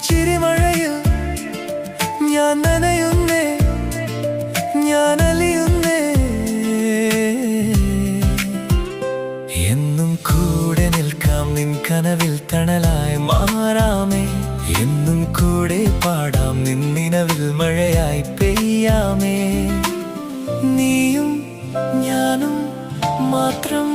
ചിരിമഴയിൽ ഞാൻ നനയുന്നേ, ഞാൻ അലിയുന്നേ. എന്നും കൂടെ നിൽക്കാം, നിൻ കനവിൽ തണലായി മാറാമേ. എന്നും കൂടെ പാടാം, നിൻ നിലവിൽ മഴയായി പെയ്യാമേ. നീയും ഞാനും മാത്രം